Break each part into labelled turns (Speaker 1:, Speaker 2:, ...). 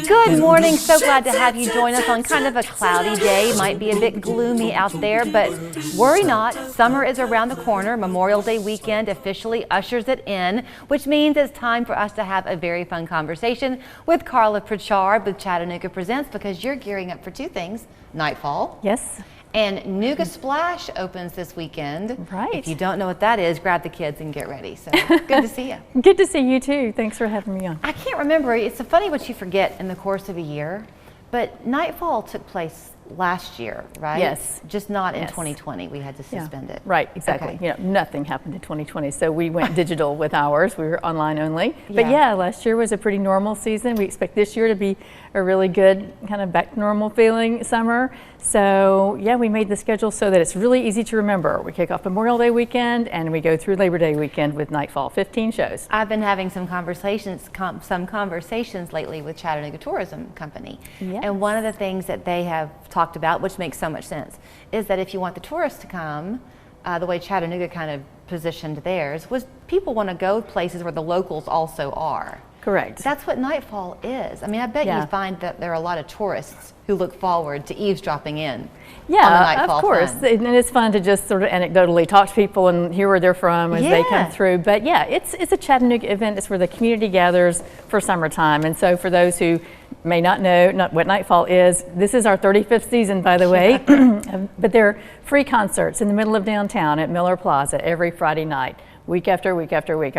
Speaker 1: Good morning. So glad to have you join us on kind of a cloudy day. Might be a bit gloomy out there, but worry not. Summer is around the corner. Memorial Day weekend officially ushers it in, which means it's time for us to have a very fun conversation with Carla Pritchard with Chattanooga Presents, because you're gearing up for two things: Nightfall.
Speaker 2: Yes.
Speaker 1: And Nooga Splash opens this weekend.
Speaker 2: Right.
Speaker 1: If you don't know what that is, grab the kids and get ready. So good to see you.
Speaker 2: Good to see you too. Thanks for having me on.
Speaker 1: I can't remember. It's so funny what you forget in the course of a year, but Nightfall took place last year, right?
Speaker 2: Yes.
Speaker 1: Just not in 2020. We had to suspend it.
Speaker 2: Right, exactly.
Speaker 1: Okay.
Speaker 2: You know, nothing happened in 2020, so we went digital with ours. We were online only.
Speaker 1: Yeah.
Speaker 2: But yeah, last year was a pretty normal season. We expect this year to be a really good kind of back to normal feeling summer. So yeah, we made the schedule so that it's really easy to remember. We kick off Memorial Day weekend and we go through Labor Day weekend with Nightfall, 15 shows.
Speaker 1: I've been having some conversations lately with Chattanooga Tourism Company.
Speaker 2: Yes.
Speaker 1: And one of the things that they have talked about, which makes so much sense, is that if you want the tourists to come, the way Chattanooga kind of positioned theirs was people want to go places where the locals also are.
Speaker 2: Correct.
Speaker 1: That's what Nightfall is. I mean, I bet you find that there are a lot of tourists who look forward to eavesdropping in on the Nightfall
Speaker 2: of course.
Speaker 1: fun.
Speaker 2: And it's fun to just sort of anecdotally talk to people and hear where they're from as they come through. But yeah, it's a Chattanooga event. It's where the community gathers for summertime. And so for those who may not know what Nightfall is, this is our 35th season, by the way. But they're free concerts in the middle of downtown at Miller Plaza every Friday night, week after week after week.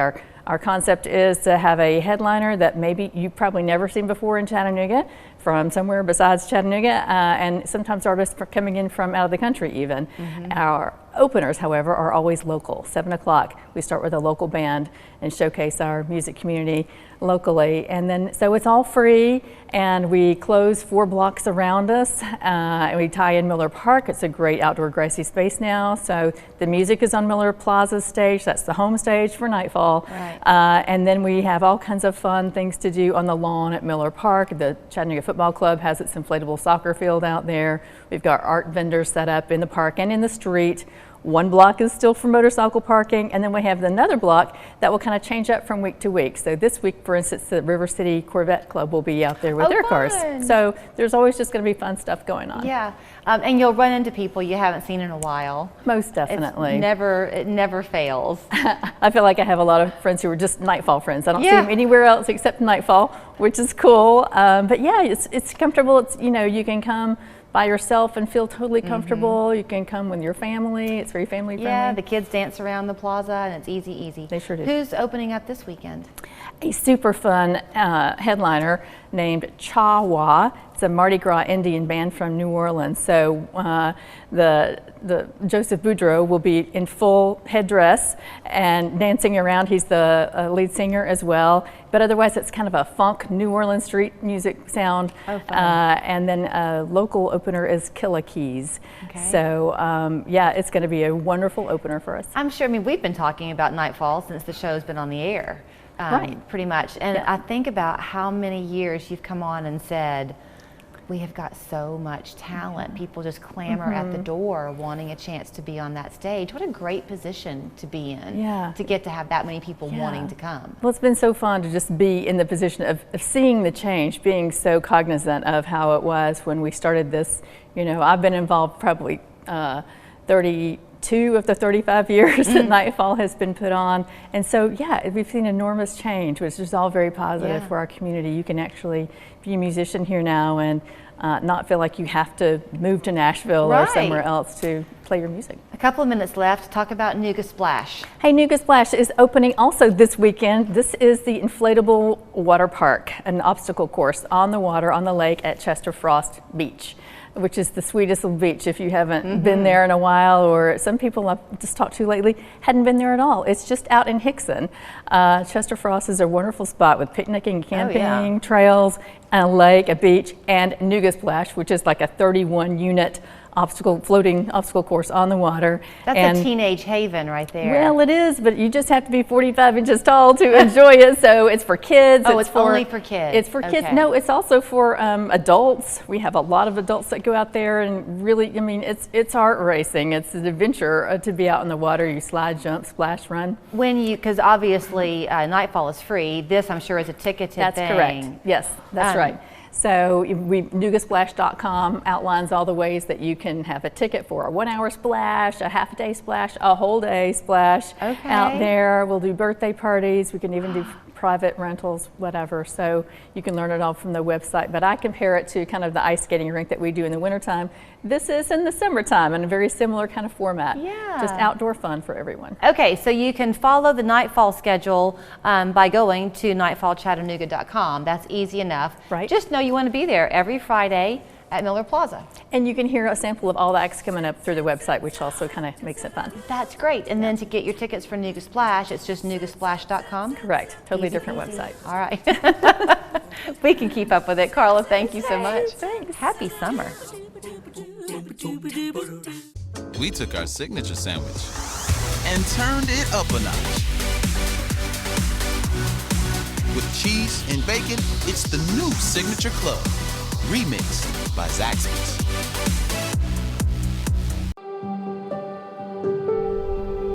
Speaker 2: Our concept is to have a headliner that maybe you've probably never seen before in Chattanooga, from somewhere besides Chattanooga, and sometimes artists are coming in from out of the country even. Our openers, however, are always local. 7 o'clock, we start with a local band and showcase our music community locally. And then, so it's all free, and we close 4 blocks around us. And we tie in Miller Park. It's a great outdoor grassy space now. So the music is on Miller Plaza's stage. That's the home stage for Nightfall.
Speaker 1: Right.
Speaker 2: And then we have all kinds of fun things to do on the lawn at Miller Park. The Chattanooga Football Club has its inflatable soccer field out there. We've got art vendors set up in the park and in the street. 1 block is still for motorcycle parking, and then we have another block that will kind of change up from week to week. So this week, for instance, the River City Corvette Club will be out there with their cars. So there's always just going to be fun stuff going on.
Speaker 1: Yeah, and you'll run into people you haven't seen in a while.
Speaker 2: Most definitely.
Speaker 1: It never fails.
Speaker 2: I feel like I have a lot of friends who are just Nightfall friends. I don't see them anywhere else except Nightfall, which is cool. But yeah, it's comfortable. It's, you know, you can come by yourself and feel totally comfortable. You can come with your family. It's very family friendly.
Speaker 1: Yeah, the kids dance around the plaza and it's easy.
Speaker 2: They sure do.
Speaker 1: Who's opening up this weekend?
Speaker 2: A super fun headliner named Chawa. It's a Mardi Gras Indian band from New Orleans. So the Joseph Boudreau will be in full headdress and dancing around. He's the lead singer as well. But otherwise, it's kind of a funk New Orleans street music sound.
Speaker 1: Oh, fun.
Speaker 2: And then a local opener is Killa Keys.
Speaker 1: Okay.
Speaker 2: So yeah, it's going to be a wonderful opener for us.
Speaker 1: I'm sure. I mean, we've been talking about Nightfall since the show's been on the air, pretty much. And I think about how many years you've come on and said, we have got so much talent. People just clamor at the door wanting a chance to be on that stage. What a great position to be in, to get to have that many people wanting to come.
Speaker 2: Well, it's been so fun to just be in the position of seeing the change, being so cognizant of how it was when we started this. You know, I've been involved probably 32 of the 35 years that Nightfall has been put on. And so, yeah, we've seen enormous change, which is all very positive for our community. You can actually be a musician here now and not feel like you have to move to Nashville or somewhere else to play your music.
Speaker 1: A couple of minutes left to talk about Nooga Splash.
Speaker 2: Hey, Nooga Splash is opening also this weekend. This is the inflatable water park, an obstacle course on the water on the lake at Chester Frost Beach, which is the sweetest little beach if you haven't been there in a while, or some people I've just talked to lately hadn't been there at all. It's just out in Hickson. Chester Frost is a wonderful spot with picnicking, camping, trails, a lake, a beach, and Nooga Splash, which is like a 31 unit floating obstacle course on the water.
Speaker 1: That's a teenage haven right there.
Speaker 2: Well, it is, but you just have to be 45 inches tall to enjoy it. So it's for kids.
Speaker 1: Oh, it's only for kids.
Speaker 2: It's for kids. No, it's also for adults. We have a lot of adults that go out there, and really, I mean, it's art racing. It's an adventure to be out in the water. You slide, jump, splash, run.
Speaker 1: Because obviously Nightfall is free. This, I'm sure, is a ticketed thing.
Speaker 2: That's correct. Yes, that's right. So NoogaSplash.com outlines all the ways that you can have a ticket for a 1 hour splash, a half a day splash, a whole day splash out there. We'll do birthday parties. We can even do private rentals, whatever. So you can learn it all from the website. But I compare it to kind of the ice skating rink that we do in the wintertime. This is in the summertime in a very similar kind of format.
Speaker 1: Yeah.
Speaker 2: Just outdoor fun for everyone.
Speaker 1: Okay, so you can follow the Nightfall schedule by going to nightfallchattanooga.com. That's easy enough.
Speaker 2: Right.
Speaker 1: Just know you want to be there every Friday at Miller Plaza.
Speaker 2: And you can hear a sample of all the acts coming up through the website, which also kind of makes it fun.
Speaker 1: That's great. And then to get your tickets for Nooga Splash, it's just noogasplash.com?
Speaker 2: Correct. Totally
Speaker 1: Easy
Speaker 2: different
Speaker 1: peasy.
Speaker 2: website.
Speaker 1: All right. We can keep up with it. Carla, thank you so much.
Speaker 2: Thanks.
Speaker 1: Happy summer.
Speaker 3: We took our signature sandwich and turned it up a notch. With cheese and bacon, it's the new Signature Club, remixed by Zaxby's.